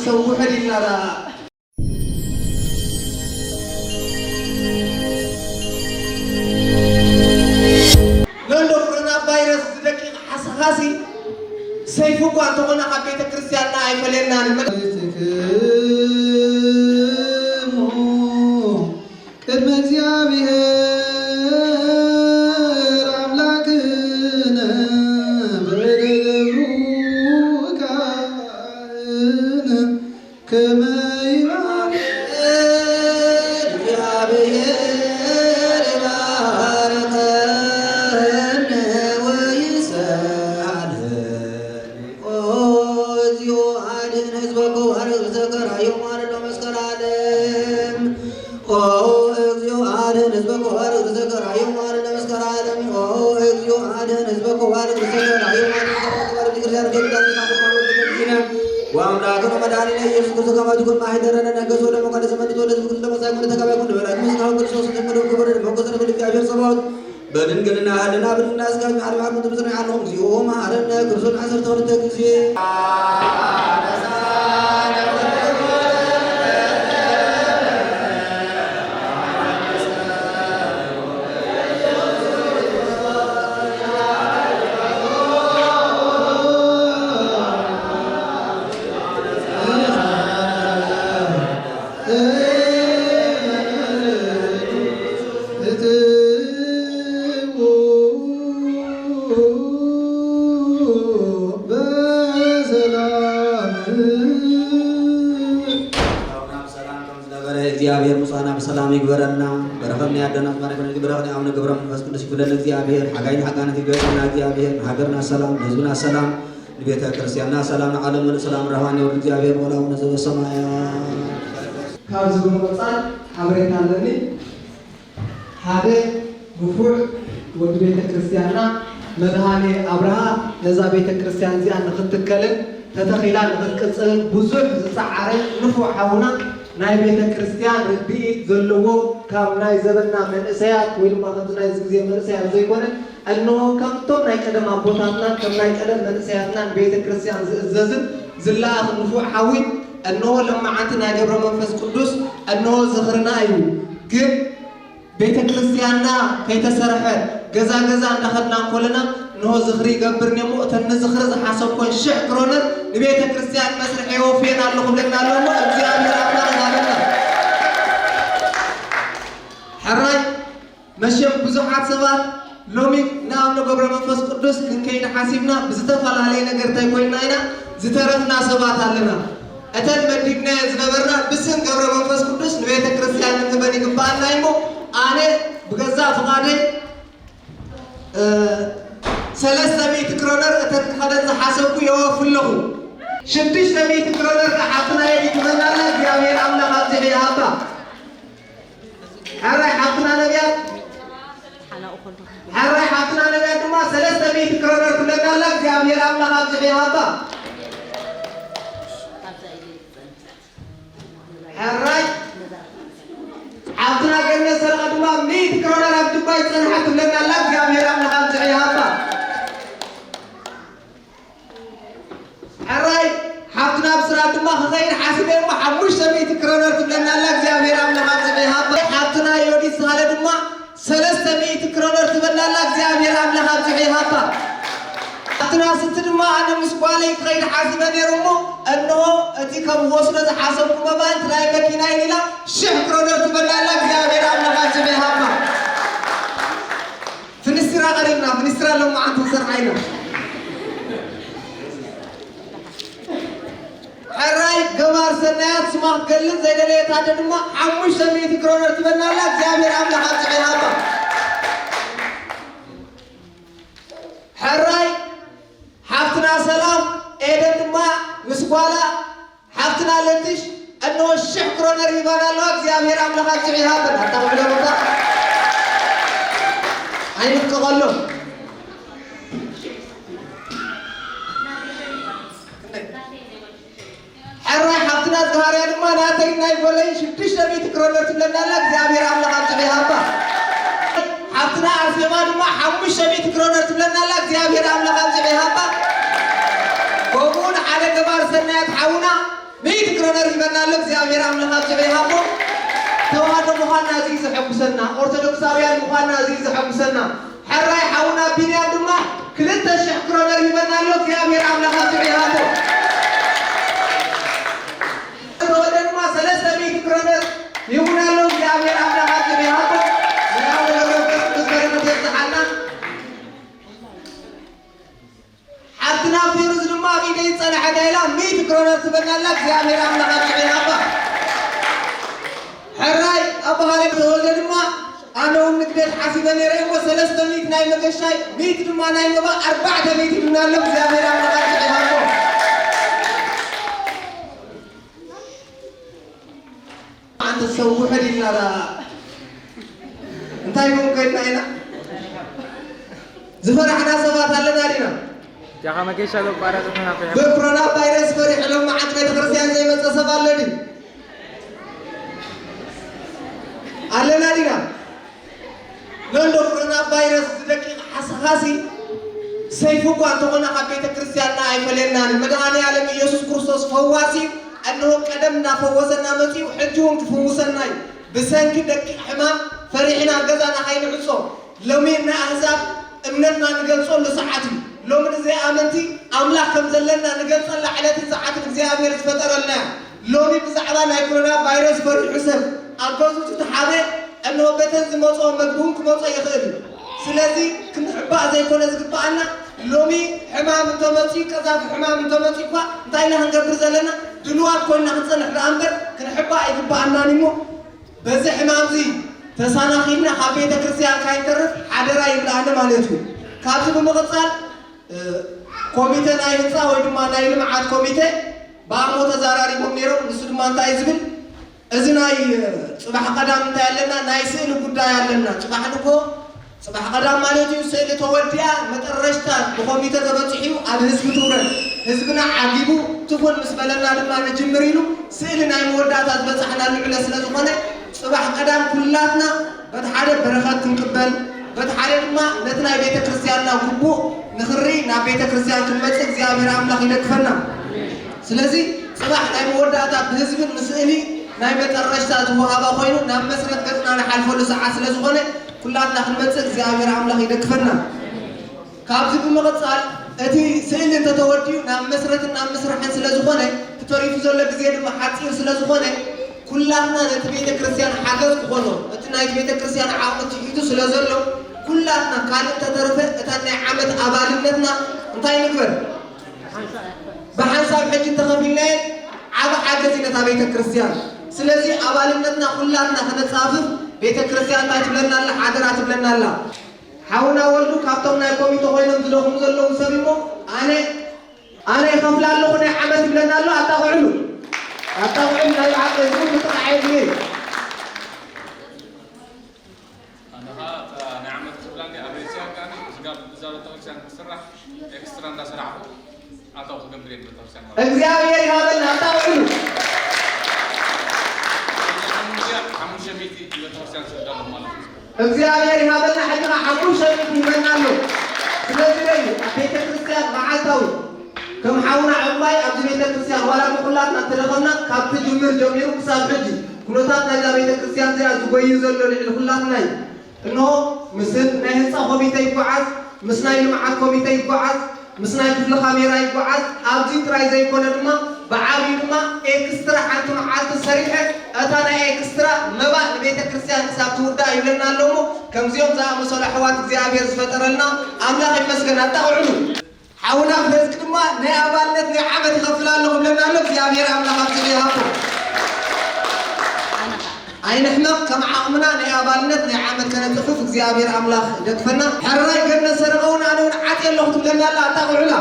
سوح لنا لندو كورونا فيروس دقيق حساسي سيفو قانتو قلنا حبيت كريستيان ناي فلنا وأملاكنا مدارنا يسوع كرسي كما تقول ما هيدرنا نجسوا لما كان زمان تقول لازم كل ما سايقون تكابي كون بلا مسك هاو كل شيء سنتم كبر الموكسر كل في أجر سباق بدن كلنا هلنا بدن الناس كان عارف عارف متبصرين عنهم زيوم هلنا كرسون عشر تور تكسي እግዚአብሔር ሙሳና በሰላም ይግበረና በረከትና ያደናት ማለት ነው። በረከና አሁን ገብረም መስኩንስ ይብለን እግዚአብሔር ሐጋይን ሐጋነት ይገበና እግዚአብሔር ሀገርና ሰላም ህዝብና ሰላም ቤተ ክርስቲያንና ሰላም ዓለም ሰላም ረሃን ይወድ እግዚአብሔር ወላው ነዘበ ሰማያ ካብዝ በመጻል ሐብሬታ ለኒ ሐደ ጉፉዕ ወድ ቤተ ክርስቲያንና መድሃኔ አብርሃ ለዛ ቤተ ክርስቲያን ዚያን ንክትከልን ተተኺላ ንክትቅጽል ብዙሕ ዝጻዓረ ንፉዕ ሐውና ናይ ቤተ ክርስቲያን ርዲኢት ዘለዎ ካብ ናይ ዘበና መንእሰያት ወይ ድማ ከምዚ ናይ ጊዜ መንእሰያት ዘይኮነ እነሆ ከምቶም ናይ ቀደም አቦታትና ከም ናይ ቀደም መንእሰያትና ቤተ ክርስቲያን ዝእዘዝን ዝለኣኽ ንፉዕ ሓዊ እነሆ ለማዓንቲ ናይ ገብረ መንፈስ ቅዱስ እነሆ ዝኽርና እዩ ግን ቤተ ክርስቲያንና ከይተሰርሐ ገዛ ገዛ እንዳኸድና ኮለና እነሆ ዝኽሪ ይገብር ነሞ እተን ዝኽሪ ዝሓሰብኮን 1000 ክሮነር ንቤተ ክርስቲያን መስርሕ የወፍየን ኣለኹ ብለና ኣለሞ እግዚአብሔር አምላክ አለና ሕራይ መሸም ብዙሓት ሰባት ሎሚ ንኣብነ ገብረ መንፈስ ቅዱስ ክንከይድ ሓሲብና ብዝተፈላለየ ነገር እንታይ ኮይና ኢና ዝተረፍና ሰባት ኣለና እተን መዲብና ዝነበርና ብስም ገብረ መንፈስ ቅዱስ ንቤተ ክርስቲያን ንክበን ይግባአና እሞ ኣነ ብገዛ ፍቓደይ 300 ክሮነር እተን ክኸደን ዝሓሰብኩ የወፍለኹ 600 ክሮነር ሓፍትና ይትመናለ እግዚአብሔር አምላክ ኣብዚሕ ይሃባ حراي حاطنا نبيات حراي حاطنا نبيات ما 300 كرونر كلنا لك እግዚአብሔር አምላክ ኣብዚሕ ይሃባ حراي حاطنا قلنا سرقة دما 100 كرونر ኣብ ዱባይ ፀንሓት كلنا لك እግዚአብሔር አምላክ ኣብዚሕ ይሃባ حراي حاطنا بسرعة دما خير حاسبين ما 500 كرونر كلنا لك እግዚአብሔር አምላክ ኣብዚሕ ይሃባ حاطنا يودي سهل دما 300 كرونر تبنى لك እግዚአብሔር አምላክ ኣብዚሕ ይሃባ حاطنا ست دما أنا مسقالي خير حاسبين يرمو أنه أتي كم وصل حاسبكم ما أنت لا يمكن أن يلا 1000 كرونر تبنى لك እግዚአብሔር አምላክ ኣብዚሕ ይሃባ فنسرا غريبنا فنسرا لما أنتم سرعينا حراي قمار سنات سماح قلن زي دليت هذا دما 500 كرونر تبنى لك እግዚአብሔር አምላክ ኣብዚሕ ይሃባ حراي حافتنا سلام ايدن دما مسقالا حافتنا لتش انه 1000 كرونر يبانا له እግዚአብሔር አምላክ ኣብዚሕ ይሃባ ታጣውለ ወጣ አይን ተቀሎ حراي حافتنا زهاريا دما ناتي ناي بولي 600 كرونر تبنى لك እግዚአብሔር አምላክ ኣብዚሕ ይሃባ حافتنا عرفيما دما 500 كرونر تبنى لك እግዚአብሔር አምላክ ኣብዚሕ ይሃባ كومون على جبار سنات حونا ميت كرونر يبنى لك زيابير عملها بجبيها توهاد مخانا عزيز حبسنا أرثوذكساويان مخانا عزيز حبسنا حراي حاونا بنيان دما كلتا الشيخ كرونر يبنى لك زيابير عملها بجبيها توهاد ما 300 كرونر يبنى لك زيابير عملها بجبيها حتنا في رزق ما بيدين صالح دايلا 100 كرونر تبنى لك زيابير عملها بجبيها حراي أبو هالك تولد ما أنا ونقدر حاسبني رأي وثلاثة ميت نايم كشاي ميت ما نايم ما 4 ميت من اللهم زامر أنا قاعد أهرب أنت سووا حدي لا أنت يوم كنا هنا زفر إحنا سبات هلا دارينا jangan makin shalom para tuh apa ya بكورونا فيروس فرح لهم ما عاد بيتكرسيان زي ما تصبر لدي على نارينا لون كورونا فيروس دقيق حساسي سيفو أنتونا حبيت كريستيان ناي فلنا مدعاني على يسوع كريستوس فواسي أنه قدمنا فوزنا مسيح وحجهم تفوزنا بسنك دقيق حما فرحنا جزانا خير عصام لو منا أحزاب أمننا نجلسون لساعتي لو من زي أمنتي أملاك كم زلنا نجلسون لحالة ساعات زي أمير فترة لنا لو من بزعلان كورونا فيروس فرح حسن أقصد تحابي أنه بيتز موضوع مجبون كموضوع يخيل سلازي كنت حبا زي كون زقبانا لومي حمام توماتي كذا حمام توماتي با داينا هنقبر زلنا دلوات كنا هنصلح الأمر كن حبا يقبانا نيمو بس حمام زي تسانخينا حبيت كرسيان كاين ترف حدرا يبلا أنا مالتو كاتب مغصال كوميتي ناينسا ويدما نايلم عاد كوميتي بامو تزاراري بمنيرو نسود مانتا يزبل أزناي صباح قدام تاعلنا نايسين وقدا يعلنا صباح نكو صباح قدام مالتي سيل توديا مترشتا بكمبيوتر تبصحيو على حزب تورن حزبنا عجيبو تكون مسبلنا لما نجمريلو سيلنا يمودات ازبصحنا لعلى سلازخونه صباح قدام كلاتنا بتحارب بركات تنقبل بتحارب ما نتنا بيت كريستياننا كبو نخري نا بيت كريستيان تمص እግዚአብሔር አምላክ ይደግፈና ስለዚህ صباح يمودات بحزب مسئلي ناي مترشتا زوهابا خوينو نام مسرت قطنا نحالفو لساعة سلازخونه كلاتنا خنمص እግዚአብሔር አምላክ ይደግፈና ካብዚ بمقصال اتي سئل انت توديو نام مسرتنا نام مسرحن سلازخونه تطريف ዘሎ ግዜ ድማ ሓፂር ስለዝኾነ كلاتنا نت بيت كريستيان حاجز كونو اتنا بيت كريستيان عاقت يحيدو سلازلو كلاتنا كالن تترفه اتنا عمد ابالنتنا انتي نكبر بحساب حج تخفينا عب حاجزنا تا بيت كريستيان سلازي ابالنتنا كلاتنا خنصافف بيت كريستيان تا تبلنا الله حاضرات تبلنا الله حاونا ولدو كابتونا كوميتو خوينم زلوهم زلو سبيمو انا يخفلالو خنا عمد تبلنا الله اتاقعلو أتوقع لا يعقل يقول متقاعدين. أنا نعمة تبلاني أبيسيا كاني سجاب بزارة توكسان سرح إكسترا نسرع أتوقع كمبرين بتوكسان. إخواني هذا نتاوعلو. حمو شميتي بتوكسان سجاب ماله. إخواني هذا نحن حمو شميتي من نالو. سلسلة أبيت كريستيان معاتاوي. كم حاونا عماي أبدي بيت كريستيان ولا بقولاتنا تلقنا كابت جمر جميرو كساب حجي كنوتاتنا إذا بيت كريستيان زي أزوجي زلوا لحلقنا إنه مثل نهضة كوميتي يقعد مسناي المعاد كوميتي يقعد مسناي كفل خميرة يقعد أبدي تراي زي كونه دما بعابي دما إكسترا حتى معاد السريحة أتانا إكسترا مبا بيت كريستيان حساب توردا يبلنا لهم كم زيوم زي مصالحات زي أبي رزفتر لنا أملاك المسكن أتاعلو حاونا فرزق دما ني أبالنت ني عمد يخفلان لهم لنا لهم زيابير أملاك أبتليهاكم أين إحنا كم عقمنا ني أبالنت ني عمد كانت تخف زيابير أملاك دكفنا حراي قدنا سرقونا أنا ونعاتي اللهم لنا لا تقعلا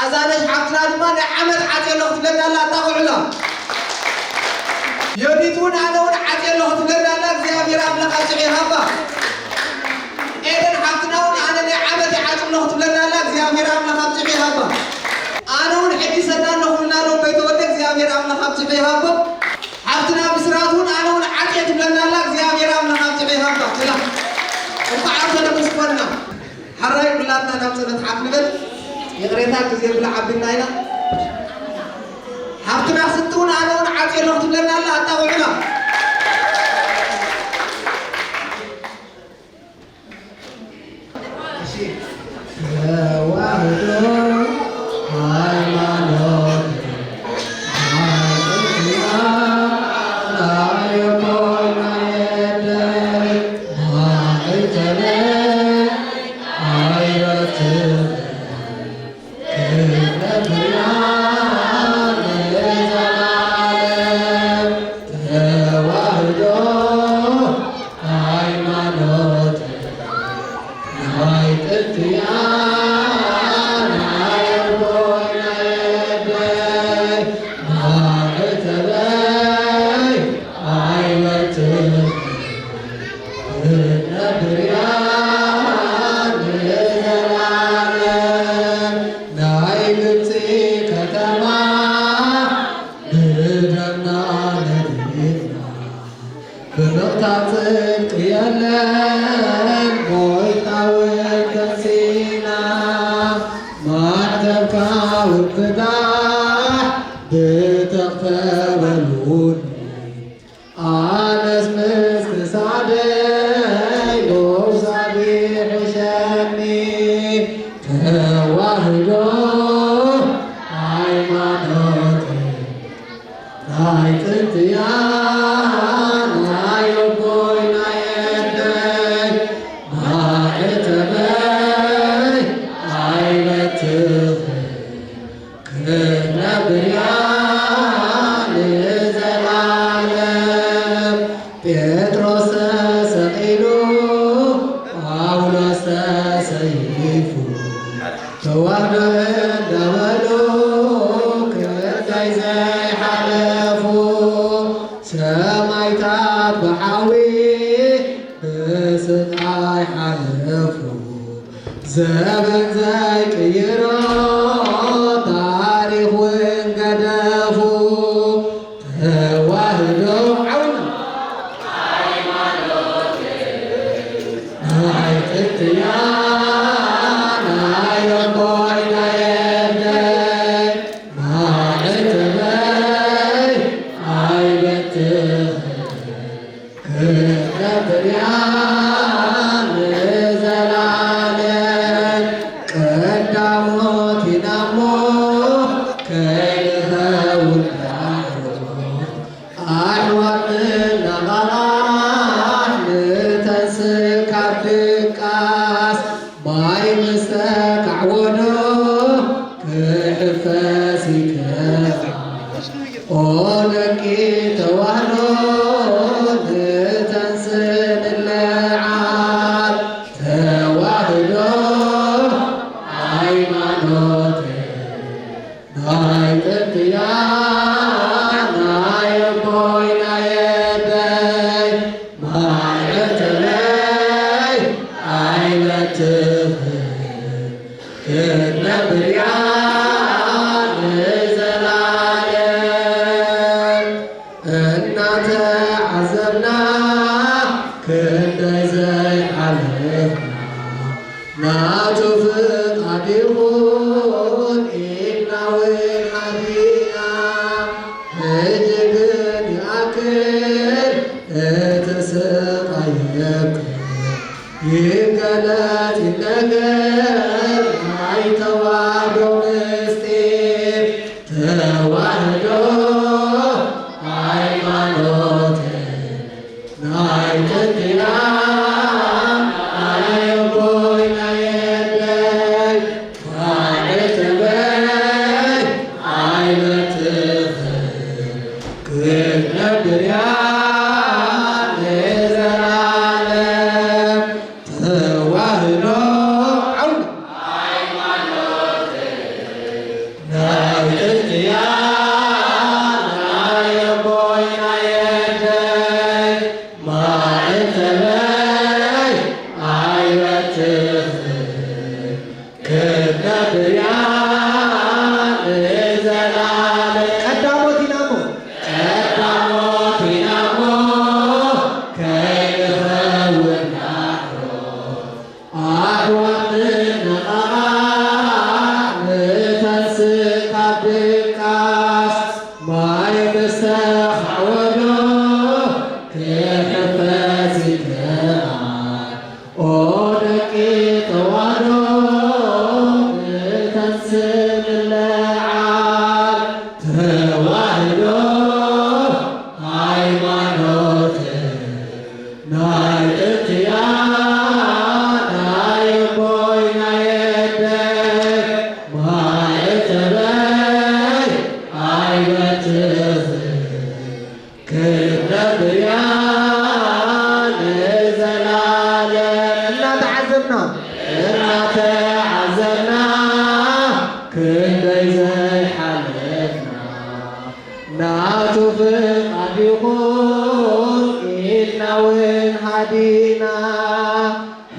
أزانش عقنا دما ني عمد عاتي اللهم لنا لا تقعلا يوديتون أنا ونعاتي اللهم لنا لا زيابير أملاك أبتليهاكم إذن حقناون أنا نعمة عاتم نخطب لنا لك زيامير أمنا خبت بيهابا أنا ونحدي سنة نقولنا لهم بيت ودك زيامير أمنا خبت بيهابا حقنا بسراتون أنا ونعاتم لنا لك زيامير أمنا خبت بيهابا كلا وقعتنا بسكونا حراي بلاتنا نمسنا تحقنبل يغريتها كزير بلعب بالناينا እውን ኣነ እውን ዓፂ ኣለኹ ትብለና ኣላ ኣጣቑዕና Yeah. ናቱ ፍቃድ ይኹን ኢልናውን ሃዲና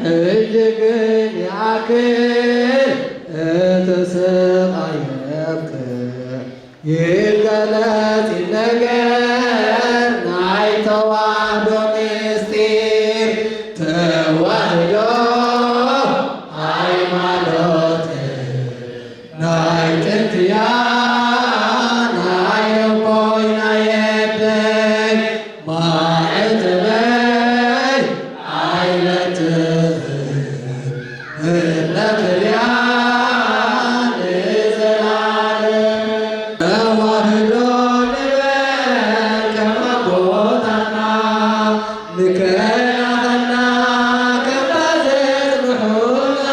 ሕጂ ግን ያክል እቲ ስቃይ የብቅዕ ይገለጽ ነገር ናይ ተዋህዶ ምስጢር ተዋህዶ ሃይማኖት ናይ ጥንትያ ናይ እቦይ ናይ አደይ ማዕተበይ ዓይነትህ እነክልያ ንዘላለም ተዋህዶ ንበል ከም ኣቦታትና ንከናኸና ከም ዘዝምሑና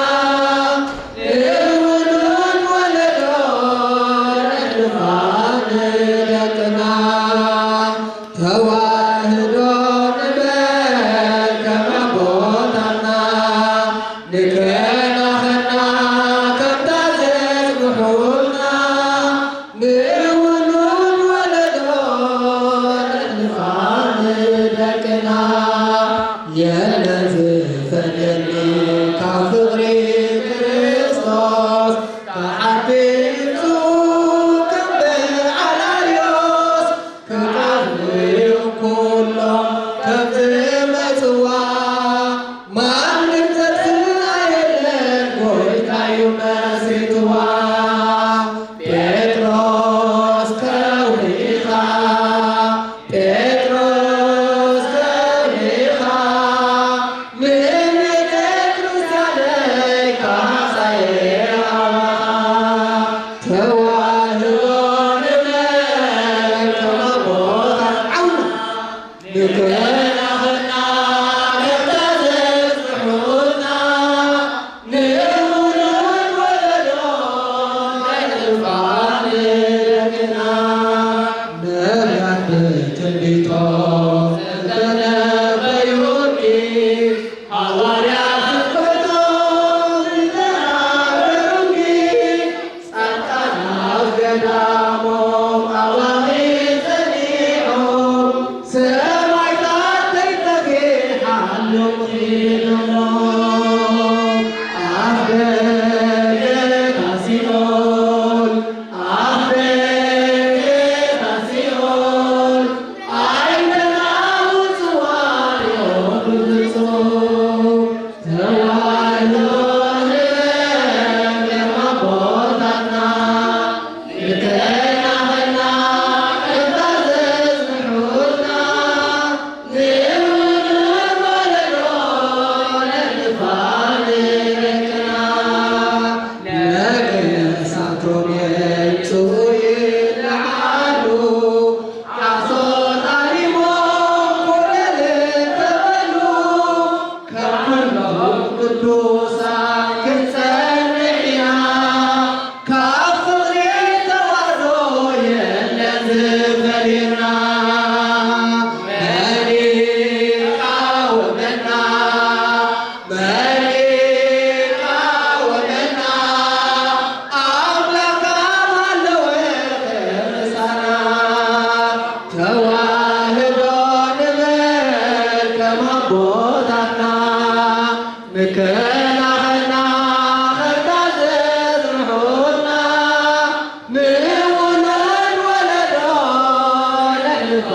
ንውሉድ ወለዶ ነሕልፋ ንደቅና ተዋህዶ ንበል ከም ኣቦታትና ንከናኸና ከም ዘዝምሑና ንውሉድ ወለዶ ነሕልፋ ንደቅና የለን ዝፈልየኒ ካብ ፍቕሪ ክርስቶስ ተዓቢቱ ከም በዓላልዮስ ክቐርዩ ኩሎም ከም ዝመጽዋ ማንም ዘትኣየለን ጐይታዩ መሲትዋ ጴጥሮስ ከውሒኻ ጴጥሮስ ከውሒኻ ንቤተ ክርስቲያነይ ካሕሳየሃ ተዋህዶ ንበል ከም ኣቦታትና ንከናኸና ከም ዘዝምሑና ንውሉድ ወለዶ ነሕልፋ ንደቅና ነቢያት ብትንቢቶም ዝተነበዩኒ ሐዋርያት ስብከቶም ዝተናገሩኒ ጻድቃን ኣብ ገዳሞም ኣዋኺድ ጸኒሖም ሰማዕታት ተይተፊሓሎም ኺዶሞም ኣፍ ደገ ሲኦል ኣፍ ደገ ሲኦል ኣይተናውፅዋ እዮም ብፍጹም ተዋህዶ ንበል ከም ኣቦታትና ንከናኸና ከም ዘዝምሑና ንውሉድ ወለዶ ነሕልፋ ንደቅና ነገሳቶም የምጽኡ ይልዓሉ ዓሶት ኣሪሞም ኮለል ተበሉ ከም ኩሎም ቅዱሳን ክንጸንዕ ኢና ካብ ፍቕሪ ተዋህዶ የለን ዝፈልየና መን ይቃወመና መን ይቃወመና ኣምላክ ኣብ ኣለወ ከምሳና ተዋህዶ ንበል ከም ኣቦታትና ንከናኸና ከም ዘዝምሑና ንውሉድ ወለዶ ነሕልፋ